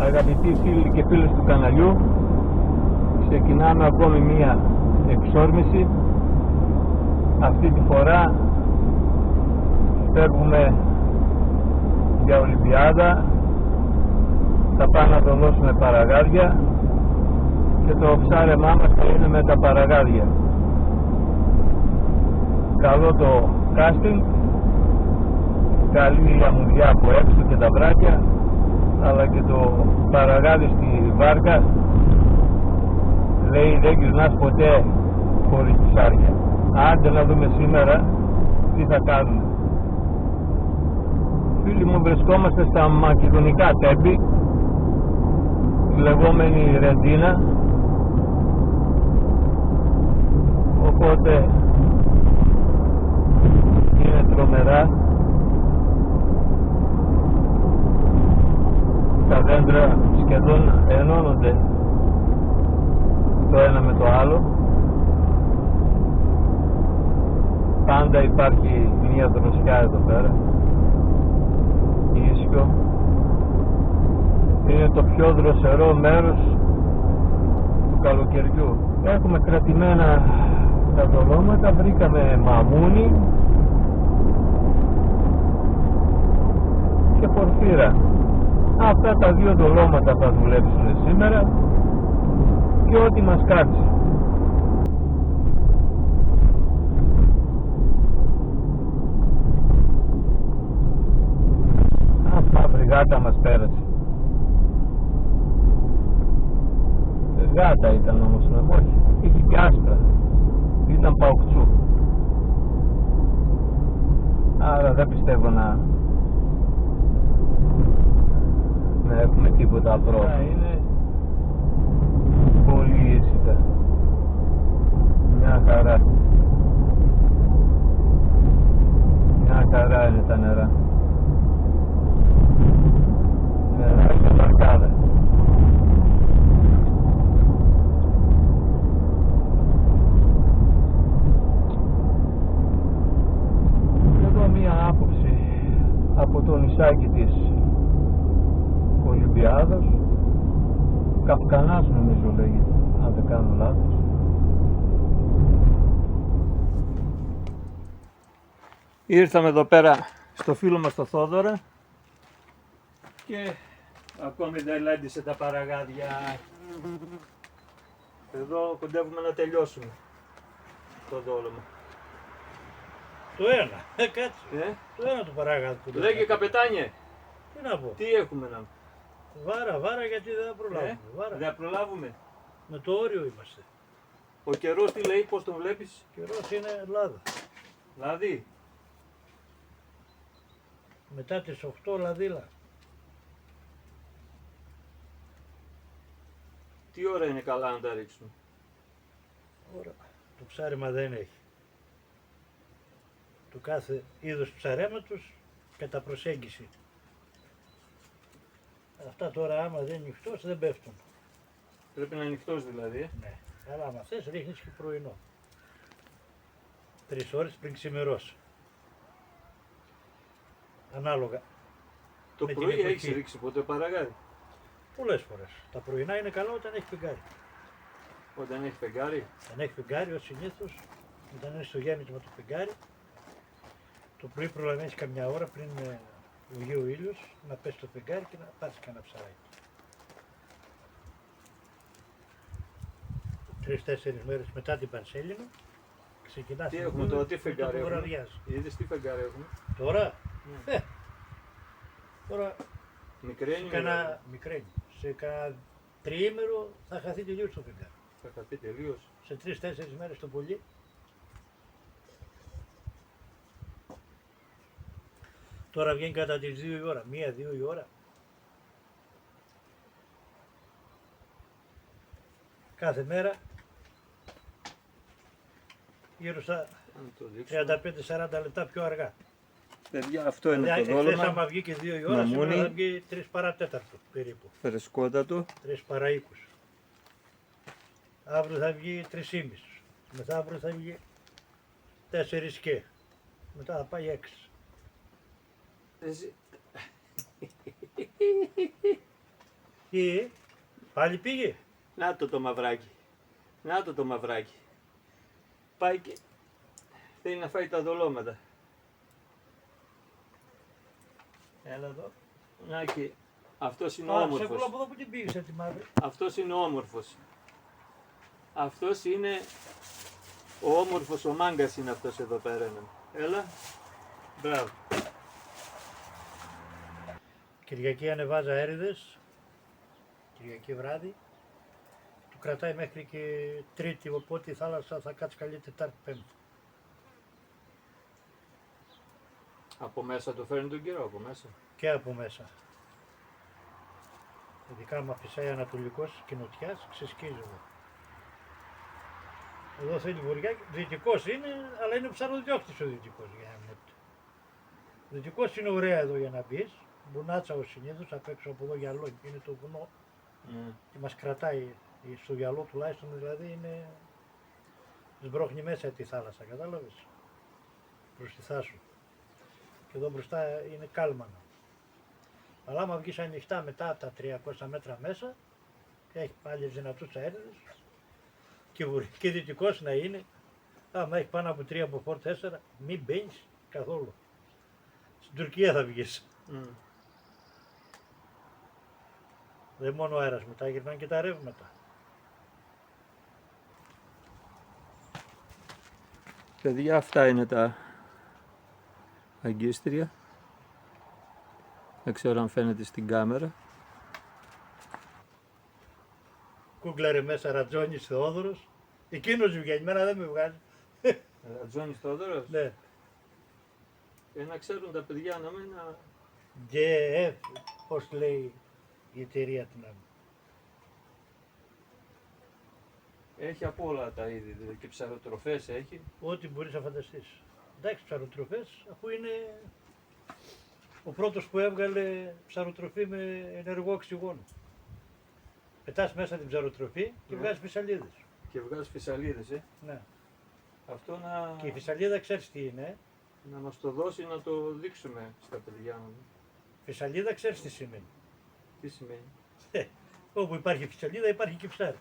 Αγαπητοί φίλοι και φίλες του καναλιού, ξεκινάμε ακόμη μία εξόρμηση. Αυτή τη φορά φεύγουμε για Ολυμπιάδα. Θα πάμε να το δώσουμε παραγάδια και το ψάρεμά μας θα είναι με τα παραγάδια. Καλό το casting, καλή η αμμουδιά από έξω και τα βράκια, αλλά και το παραγάδι στη βάρκα λέει δεν γυρνάς ποτέ χωρίς ψάρια. Άντε να δούμε σήμερα τι θα κάνουμε. Φίλοι μου, βρισκόμαστε στα μακεδονικά τέμπη, τη λεγόμενη Ρεντίνα, οπότε είναι τρομερά. Τα δέντρα σχεδόν ενώνονται το ένα με το άλλο. Πάντα υπάρχει μία δροσιά εδώ πέρα, ίσιο. Είναι το πιο δροσερό μέρος του καλοκαιριού. Έχουμε κρατημένα τα δολώματα, βρήκαμε μαμούνι και πορφύρα. Αυτά τα δύο δολώματα θα δουλέψουν σήμερα και ό,τι μας κάτσει. Μαύρη γάτα μας πέρασε. Γάτα ήταν όμως, όχι, είχε και άσπρα. Ήταν παουκτσού. Άρα δεν πιστεύω να έχουμε τίποτα πρόβλημα. Είναι πολύ ήσυχα. Μια χαρά. Μια χαρά είναι τα νερά. Νερά και βαρκάδα. Εδώ μια άποψη από το νησάκι της Ολυμπιάδος, Καυκανάς νομίζω λέγεται, αν δεν κάνω λάθος. Ήρθαμε εδώ πέρα στο φίλο μας το Θόδωρα και ακόμη δεν λέντισε τα παραγάδια. Εδώ κοντεύουμε να τελειώσουμε το δόλωμα. Το ένα, κάτσε. Το ένα το παράγαδι. Λέγε καπετάνιε, Τι να πω. τι έχουμε να... Βάρα γιατί δεν θα προλάβουμε. Βάρα. Δεν προλάβουμε. Με το όριο είμαστε. Ο καιρός τι λέει, πώς τον βλέπεις? Καιρός είναι Ελλάδα. Δηλαδή, Μετά τις 8 λαδίλα. τι ώρα είναι καλά να τα ρίξουμε? Ώρα. Το ψάρεμα δεν έχει. Το κάθε είδος ψαρέματος κατά προσέγγιση. Αυτά τώρα άμα δεν είναι ανοιχτός δεν πέφτουν. Πρέπει να είναι ανοιχτός δηλαδή. Ναι. Αλλά άμα θες ρίχνεις και πρωινό. 3 ώρες πριν ξημερώσει. Ανάλογα. Το με την πρωί εποχή. έχεις ρίξει ποτέ παραγάδι? Πολλές φορές. Τα πρωινά είναι καλά όταν έχει φεγγάρι. Όταν έχει φεγγάρι. Αν έχει φεγγάρι, ως συνήθως, όταν είναι στο γέμισμα το φεγγάρι, το πρωί προλαβαίνεις καμιά ώρα πριν βγει ο ήλιος, να πέσει το φεγγάρι και να πάρεις κανένα ψαράκι. 3-4 μέρες μετά την Πανσέλινο, ξεκινάς Τι να έχουμε τώρα, τι φεγγάρι το έχουμε? βραδιάζει. Είδες τι φεγγάρι έχουμε? Τώρα, τώρα Μικραίνει. μικραίνει. Σε κάνα τριήμερο θα χαθεί τελείως το φεγγάρι. Θα χαθεί τελείως. Σε 3-4 μέρες το πολύ. Τώρα βγαίνει κατά τις 2 η ώρα, 1-2 η ώρα. Κάθε μέρα γύρω στα 35-40 λεπτά πιο αργά. Παιδιά, αυτό είναι το Χθες δόλωμα. άμα βγει και 2 η ώρα, σήμερα Μαμούνι. θα βγει 3 παρατέταρτο περίπου. Φρεσκότατο. 3 παρά 20. Αύριο θα βγει 3,5. Μεθαύριο θα βγει 4 και. Μετά θα πάει 6. Τι, πάλι πήγε. Να το μαυράκι. Να το μαυράκι. Πάει και θέλει να φάει τα δολώματα. Έλα εδώ. Να και αυτός είναι ο όμορφος. Σε από εδώ που την πήγες τη μαύρη. Αυτός είναι ο όμορφος. Αυτός είναι ο όμορφος, ο μάγκας είναι αυτός εδώ πέρα. Έλα. Μπράβο. Κυριακή ανεβάζα έρηδες. Κυριακή βράδυ. Του κρατάει μέχρι και Τρίτη, οπότε η θάλασσα θα κάτσει καλή Τετάρτη, Πέμπτη. Από μέσα το φέρνει τον καιρό, από μέσα. Και από μέσα. Ειδικά άμα φυσάει ανατολικός και νοτιάς, ξεσκίζει εδώ. Εδώ θέλει βουριάκι, δυτικός είναι, αλλά είναι ψαροδιώκτης ο δυτικός για να βλέπετε. Ο δυτικός είναι ωραία εδώ για να μπεις, μπουνάτσα ο συνήθως, απ' έξω από εδώ γυαλό, είναι το βουνό και μας κρατάει στο γυαλό τουλάχιστον, δηλαδή είναι σμπρώχνει μέσα τη θάλασσα, κατάλαβες, προς τη θάσου. Και εδώ μπροστά είναι κάλμανο. Αλλά άμα βγεις ανοιχτά μετά τα 300 μέτρα μέσα, και έχει πάλι δυνατούς αέριδες και δυτικός να είναι, άμα έχει πάνω από 3 από 4, μην μπαίνεις καθόλου. Στην Τουρκία θα βγεις. Δεν μόνο ο αέρας, μετά γυρνάνε και τα ρεύματα. Παιδιά, αυτά είναι τα αγκίστρια. Δεν ξέρω αν φαίνεται στην κάμερα. Κούγκλαρε μέσα Ρατζόνης Θεόδωρος. Εκείνος βγαίνει, εμένα δεν με βγάζει. Ρατζόνης Θεόδωρος. Ναι. Να ξέρουν τα παιδιά να μην... GF, πώς λέει η εταιρεία του νόμου. Έχει από όλα τα είδη, δηλαδή και ψαροτροφές έχει. Ό,τι μπορείς να φανταστείς. Εντάξει, ψαροτροφές, αφού είναι ο πρώτος που έβγαλε ψαροτροφή με ενεργό οξυγόνο. Πετάς μέσα την ψαροτροφή και βγάζεις φυσαλίδες. Και βγάζεις φυσαλίδες, Ναι. Αυτό να... Και η φυσαλίδα ξέρεις τι είναι. Να μας το δώσει να το δείξουμε στα παιδιά μου. Φυσαλίδα ξέρεις τι σημαίνει. Τι σημαίνει? Όπου υπάρχει φυσαλίδα υπάρχει και ψάρι.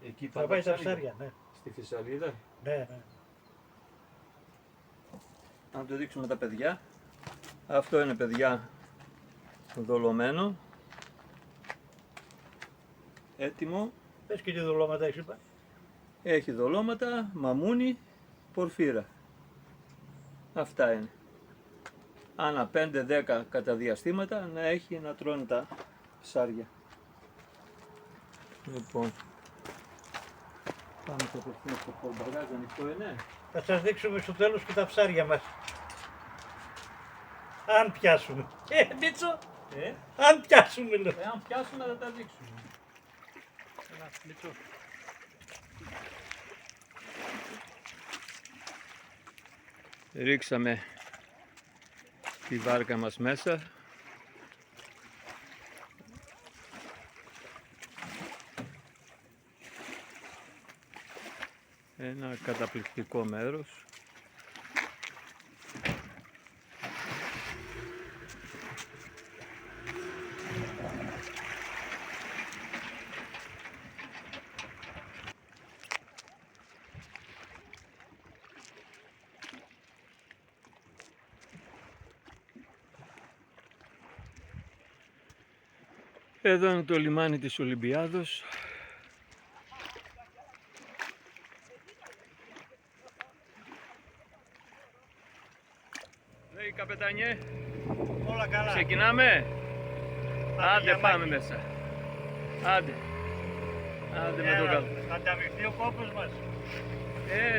Εκεί Θα πάει τα ψάρια, ναι. Στη φυσαλίδα. Ναι, ναι. Να το δείξουμε τα παιδιά. Αυτό είναι, παιδιά, δολωμένο. Έτοιμο. Πες και τι δολώματα έχεις είπα. Έχει δολώματα, μαμούνι, πορφύρα. Αυτά είναι. Ανά 5-10 κατά διαστήματα να έχει να τρώνε τα ψάρια. Λοιπόν, πάμε στο απευθύνω στο πορμπαγάζ, ανοιχτό είναι. Θα σας δείξουμε στο τέλος και τα ψάρια μας. Αν πιάσουμε. Μίτσο. Αν πιάσουμε λέω. Αν πιάσουμε θα τα δείξουμε. Μίτσο. Ρίξαμε τη βάρκα μας μέσα. Ένα καταπληκτικό μέρος. Εδώ είναι το λιμάνι της Ολυμπιάδος. Λέει καπετάνιε, Όλα καλά. ξεκινάμε. Άντε για πάμε μάχη. μέσα. Άντε. Άντε με το καλό. Θα ανταμυφθεί ο κόπος μας.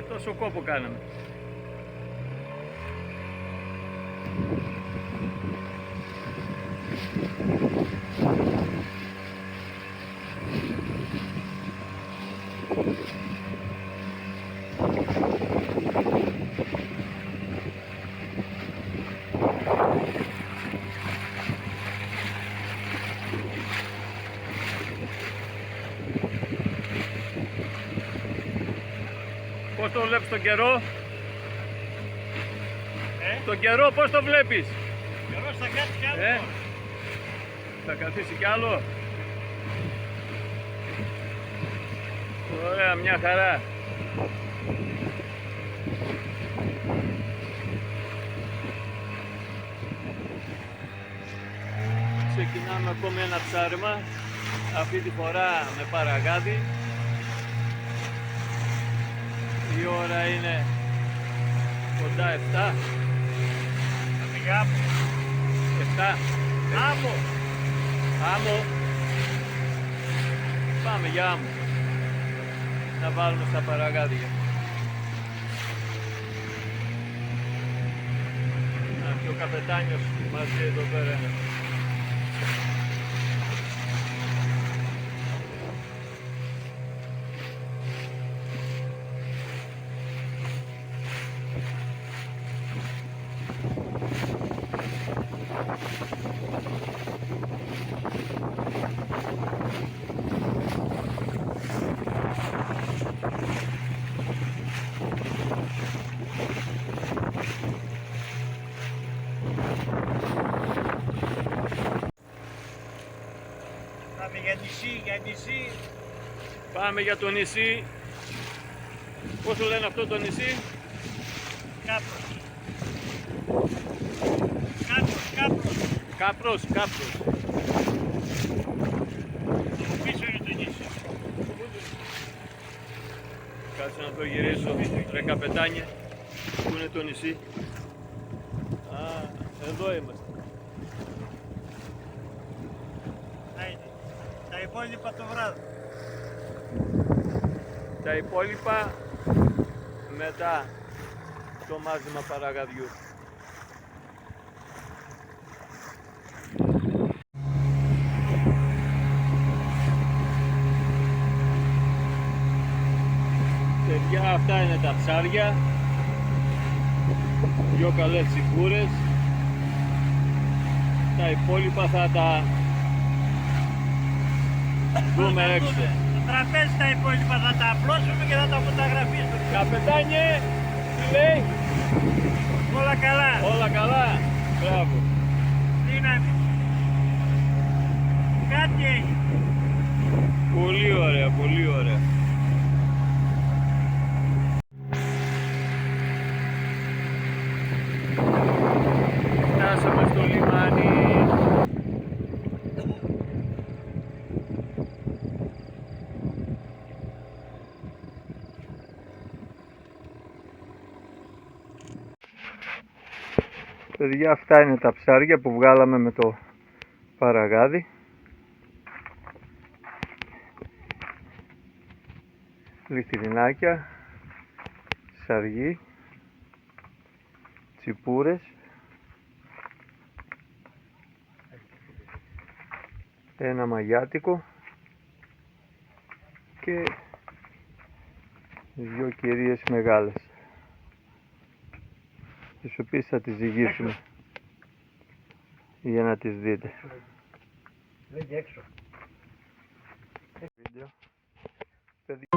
Τόσο κόπο κάναμε. Πώς το βλέπεις τον καιρό? Ε? Τον καιρό πώς το βλέπεις? Καιρός θα κάτσει κι άλλο. Θα καθίσει κι άλλο. Ωραία, μια χαρά. Ξεκινάμε ακόμη ένα ψάρεμα, αυτή τη φορά με παραγάδι. Η ώρα είναι κοντά 7. Γάμο. 7. Άμμο. Άμμο. Πάμε για άμμο. Να βάλουμε στα παραγάδια. Και ο καπετάνιος μαζί εδώ πέρα. Πάμε για νησί, για νησί. Πάμε για το νησί. Πώς το λένε αυτό το νησί? Κάπρος. Κάπρος. Κάπρος, Κάπρος. Από πίσω είναι το νησί. Κάτσε να το γυρίσω, ρε καπετάνιε. Πού είναι το νησί? Α, εδώ είμαστε. Να είναι. Τα υπόλοιπα το βράδυ. Τα υπόλοιπα μετά το μάζεμα παραγαδιού. Παιδιά, αυτά είναι τα ψάρια. Δυο καλές τσιπούρες. Τα υπόλοιπα θα τα δούμε έξω. Το τραπέζι τα υπόλοιπα θα τα απλώσουμε και θα τα φωτογραφίσουμε. Καπετάνιε, τι λέει? Όλα καλά. Όλα καλά. Μπράβο. Δύναμη. Κάτι έχει. Πολύ ωραία, πολύ ωραία. Φτάσαμε στο λιμάνι. Παιδιά, αυτά είναι τα ψάρια που βγάλαμε με το παραγάδι. Λιθυρινάκια, σαργί, τσιπούρες, ένα μαγιάτικο και δυο κυρίες μεγάλες, τις οποίες θα τις ζυγίσουμε για να τις δείτε. Λέγε έξω. Βίντεο. Παιδιά.